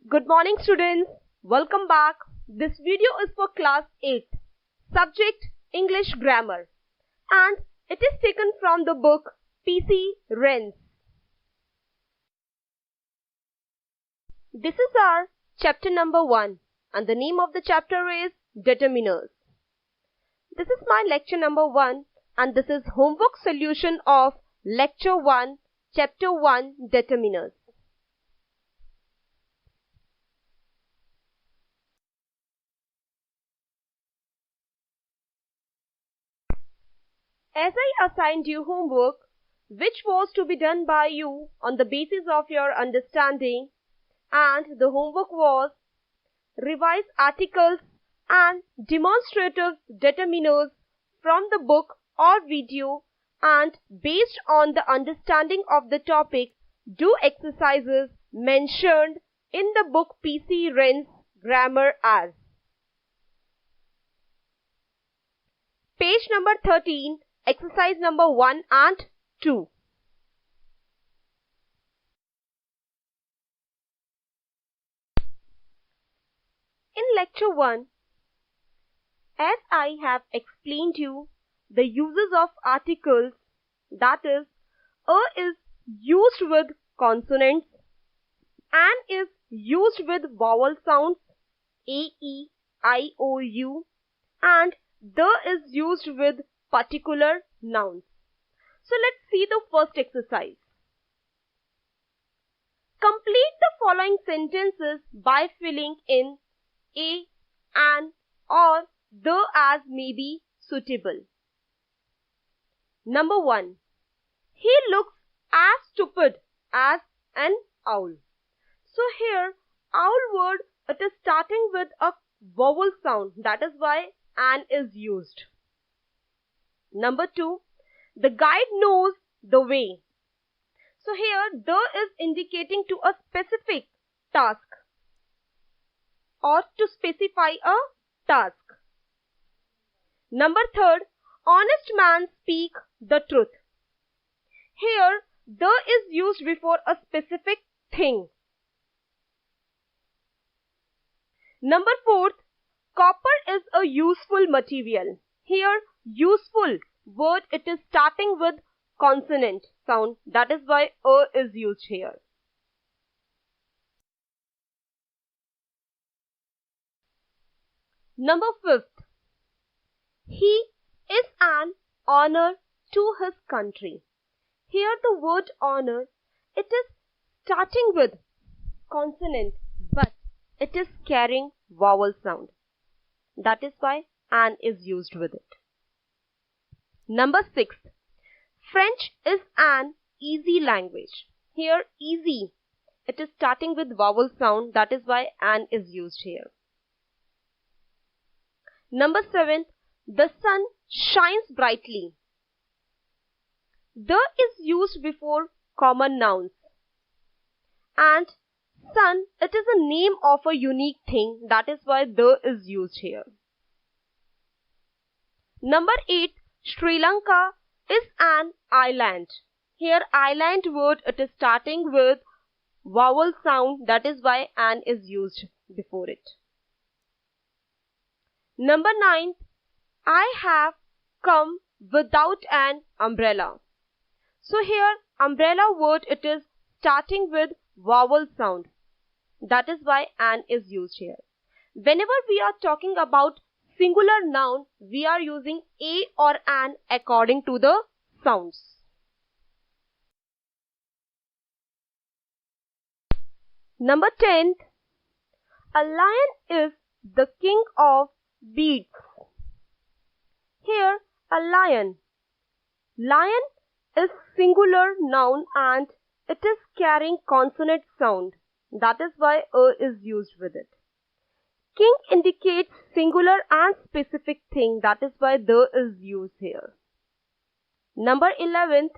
Good morning students. Welcome back. This video is for class 8. Subject English Grammar and it is taken from the book PC Wren. This is our chapter number 1 and the name of the chapter is Determiners. This is my lecture number 1 and this is homework solution of lecture 1 chapter 1 Determiners. As I assigned you homework, which was to be done by you on the basis of your understanding, and the homework was revise articles and demonstrative determiners from the book or video, and based on the understanding of the topic, do exercises mentioned in the book PC Wren's Grammar as. Page number 13. Exercise number 1 and 2. In lecture 1, as I have explained you the uses of articles, that is, a is used with consonants, an is used with vowel sounds, a, e, I, o, u, and the is used with particular nouns. So let's see the first exercise. Complete the following sentences by filling in a, an, or the as may be suitable. Number 1. He looks as stupid as an owl. So here, owl word, it is starting with a vowel sound. That is why an is used. Number 2, the guide knows the way. So here, the is indicating to a specific task or to specify a task. Number 3, honest man speak the truth. Here, the is used before a specific thing. Number 4, copper is a useful material. Here, useful word, it is starting with consonant sound. That is why a is used here. Number 5, he is an honor to his country. Here the word honor, it is starting with consonant, but it is carrying vowel sound. That is why an is used with it. Number 6, French is an easy language. Here easy, it is starting with vowel sound. That is why an is used here. Number 7, the sun shines brightly. The is used before common nouns. And sun, it is a name of a unique thing. That is why the is used here. Number 8, Sri Lanka is an island. Here island word, it is starting with vowel sound. That is why an is used before it. Number 9, I have come without an umbrella. So here umbrella word, it is starting with vowel sound. That is why an is used here. Whenever we are talking about singular noun, we are using a or an according to the sounds. Number 10, a lion is the king of beasts. Here, a lion. Lion is singular noun and it is carrying consonant sound. That is why a is used with it. King indicates singular and specific thing. That is why the is used here. Number 11,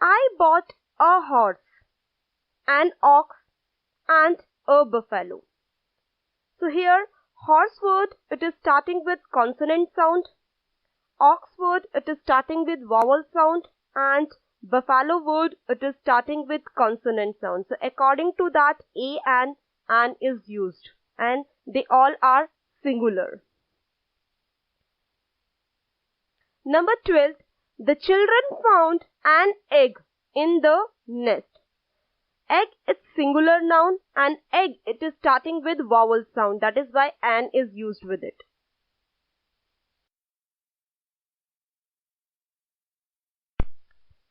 I bought a horse, an ox, and a buffalo. So here, horse word, it is starting with consonant sound. Ox word, it is starting with vowel sound. And buffalo word, it is starting with consonant sound. So according to that, a and an is used and they all are singular. Number 12. The children found an egg in the nest. Egg is singular noun and egg it is starting with vowel sound. That is why an is used with it.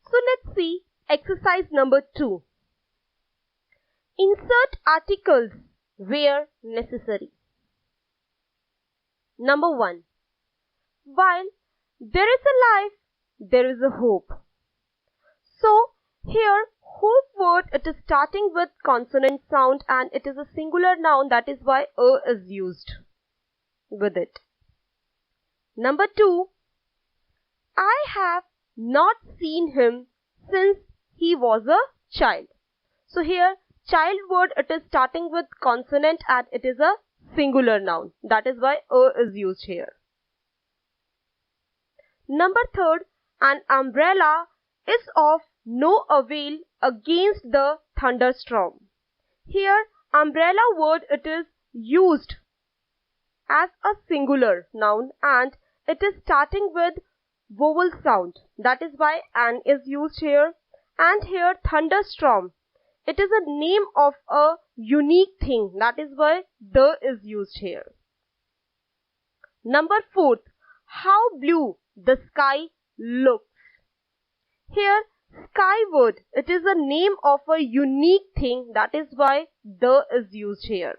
So let's see exercise number 2. Insert articles where necessary. Number 1. While there is a life, there is a hope. So here hope word it is starting with consonant sound and it is a singular noun, that is why a is used with it. Number 2. I have not seen him since he was a child. So here child word it is starting with consonant and it is a singular noun, that is why a is used here. Number 3. An umbrella is of no avail against the thunderstorm. Here umbrella word it is used as a singular noun and it is starting with vowel sound, that is why an is used here. And here thunderstorm it is a name of a unique thing, that is why the is used here. Number 4. How blue the sky looks. Here sky word it is a name of a unique thing, that is why the is used here.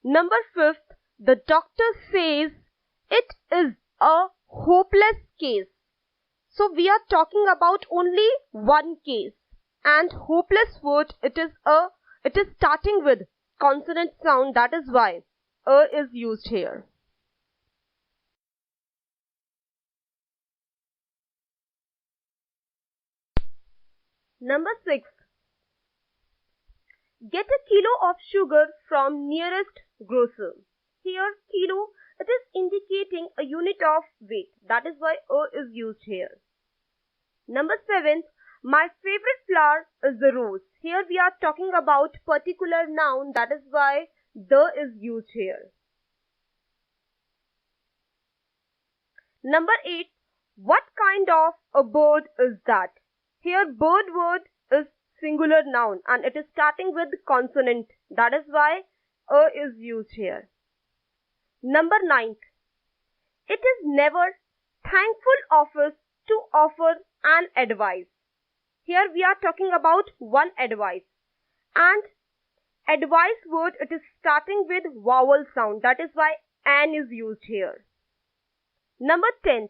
Number 5. The doctor says it is a hopeless case. So we are talking about only one case and hopeless word it is starting with consonant sound, that is why a is used here. Number 6. Get a kilo of sugar from nearest grocer. Here kilo it is indicating a unit of weight, that is why a is used here. Number 7. My favorite flower is the rose. Here we are talking about particular noun, that is why the is used here. Number 8. What kind of a bird is that? Here bird word is singular noun and it is starting with consonant, that is why a is used here. Number 9. It is never thankful of us to offer an advice. Here we are talking about one advice and advice word it is starting with vowel sound, that is why an is used here. Number 10.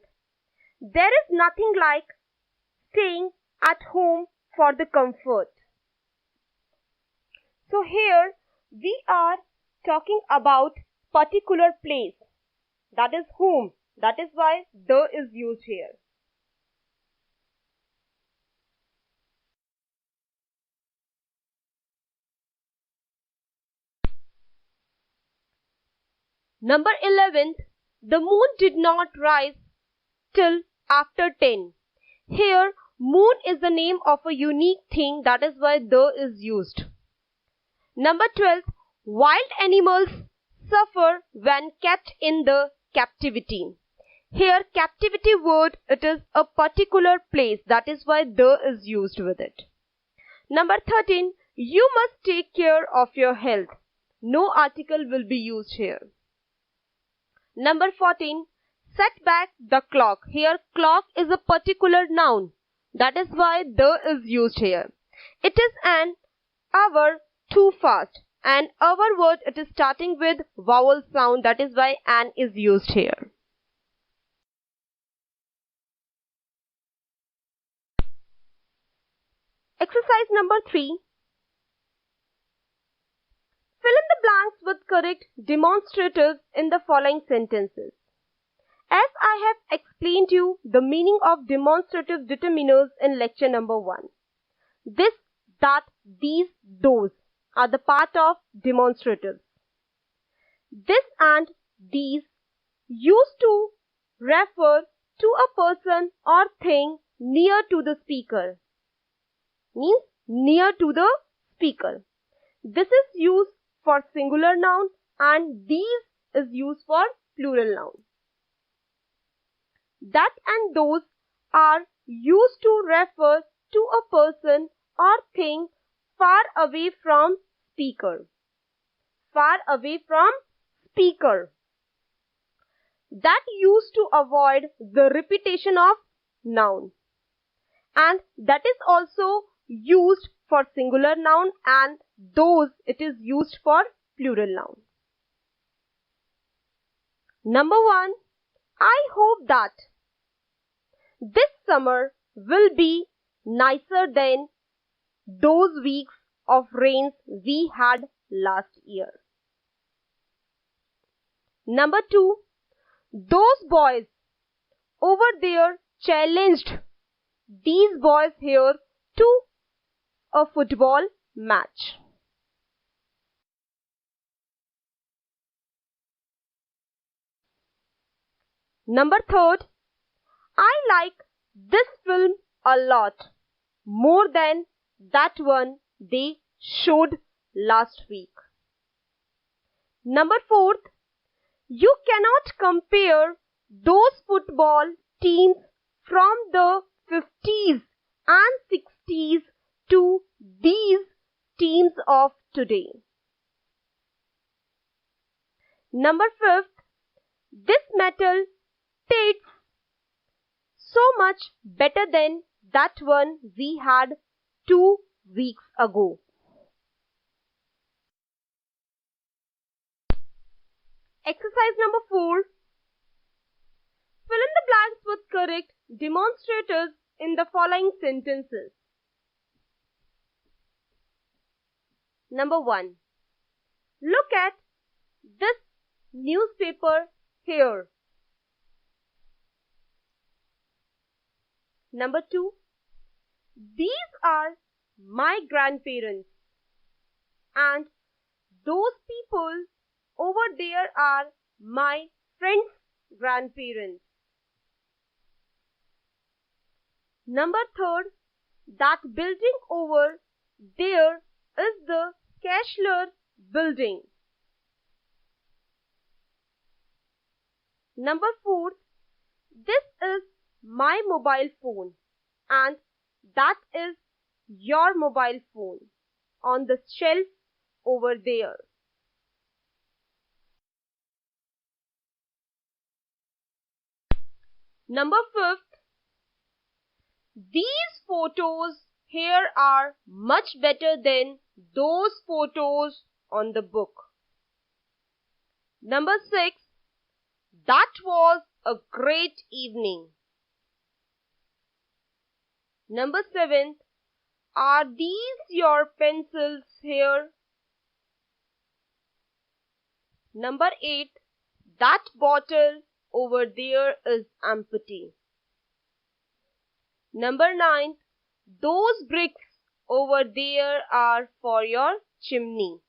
There is nothing like staying at home for the comfort. So here we are talking about particular place, that is home, that is why the is used here. Number 11. The moon did not rise till after 10. Here moon is the name of a unique thing, that is why the is used. Number 12. Wild animals suffer when kept in the captivity. Here captivity word it is a particular place, that is why the is used with it. Number 13. You must take care of your health. No article will be used here. Number 14. Set back the clock. Here clock is a particular noun, that is why the is used here. It is an hour too fast and hour word it is starting with vowel sound, that is why an is used here. Exercise number 3. Fill in the blanks with correct demonstratives in the following sentences. As I have explained you the meaning of demonstrative determiners in lecture number 1. This, that, these, those are the part of demonstratives. This and these used to refer to a person or thing near to the speaker. Means near to the speaker. This is used for singular noun and these is used for plural noun. That and those are used to refer to a person or thing far away from speaker. Far away from speaker. That used to avoid the repetition of noun. And that is also used for singular noun and those it is used for plural noun. Number 1. I hope that this summer will be nicer than those weeks of rains we had last year. Number 2. Those boys over there challenged these boys here to a football match. Number 3. I like this film a lot more than that one they showed last week. Number 4. You cannot compare those football teams from the 50s and 60s to these teams of today. Number 5. This metal tastes so much better than that one we had 2 weeks ago. Exercise number 4. Fill in the blanks with correct demonstratives in the following sentences. Number 1. Look at this newspaper here. Number 2. These are my grandparents and those people over there are my friends' grandparents. Number 3. That building over there is the Cashler building. Number 4. This is my mobile phone and that is your mobile phone on the shelf over there. Number 5. These photos here are much better than those photos on the book. Number 6. That was a great evening. Number 7. Are these your pencils here? Number 8. That bottle over there is empty. Number 9. Those bricks over there are for your chimney.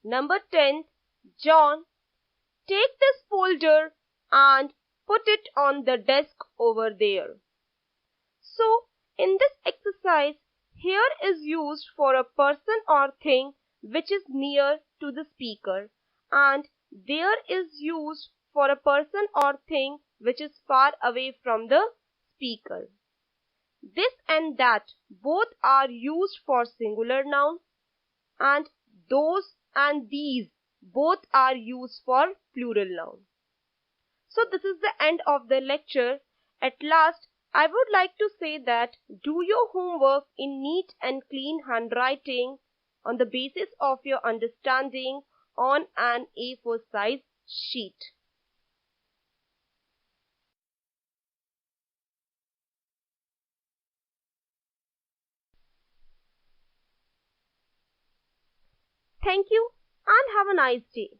Number 10. John, take this folder and put it on the desk over there. So, in this exercise, here is used for a person or thing which is near to the speaker and there is used for a person or thing which is far away from the speaker. This and that both are used for singular noun and those and these both are used for plural noun. So this is the end of the lecture. At last, I would like to say that do your homework in neat and clean handwriting on the basis of your understanding on an A4 size sheet. Thank you and have a nice day.